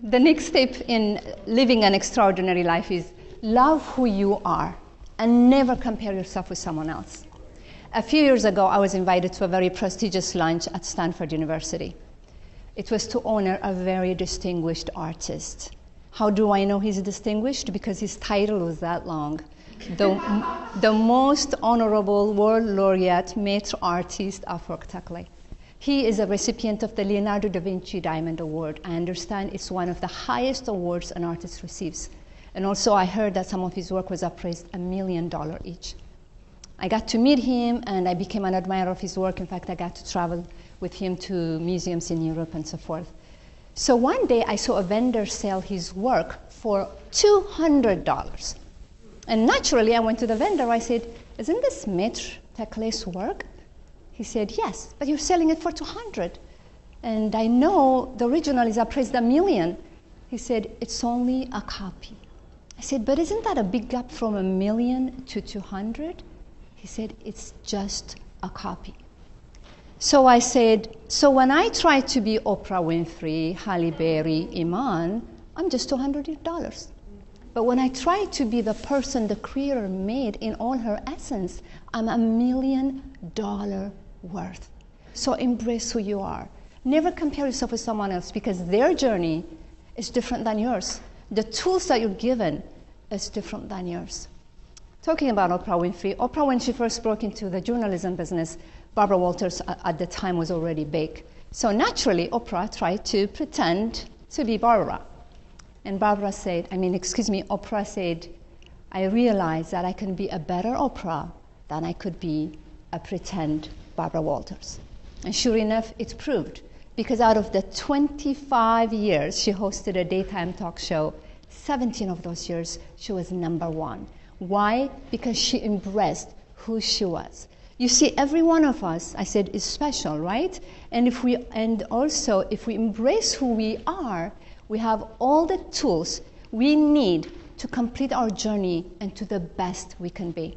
The next step in living an extraordinary life is love who you are and never compare yourself with someone else. A few years ago, I was invited to a very prestigious lunch at Stanford University. It was to honor a very distinguished artist. How do I know he's distinguished? Because his title was that long. The most honorable world laureate maître artiste of spectacle. He is a recipient of the Leonardo da Vinci Diamond Award. I understand it's one of the highest awards an artist receives. And also I heard that some of his work was appraised $1 million each. I got to meet him and I became an admirer of his work. In fact, I got to travel with him to museums in Europe and so forth. So one day I saw a vendor sell his work for $200. And naturally I went to the vendor, I said, isn't this Maître Taclé's work? He said, yes, but you're selling it for $200. And I know the original is appraised $1 million. He said, it's only a copy. I said, but isn't that a big gap from $1 million to $200? He said, it's just a copy. So I said, so when I try to be Oprah Winfrey, Halle Berry, Iman, I'm just $200. But when I try to be the person the Creator made in all her essence, I'm $1 million worth. So embrace who you are. Never compare yourself with someone else because their journey is different than yours. The tools that you're given is different than yours. Talking about Oprah Winfrey, when she first broke into the journalism business, Barbara Walters at the time was already big. So naturally, Oprah tried to pretend to be Barbara. And Oprah said, I realized that I can be a better Oprah than I could be a pretend Barbara Walters. And sure enough, it proved. Because out of the 25 years she hosted a daytime talk show, 17 of those years she was #1. Why? Because she embraced who she was. You see, every one of us, I said, is special, right? And if we embrace who we are, we have all the tools we need to complete our journey and to the best we can be.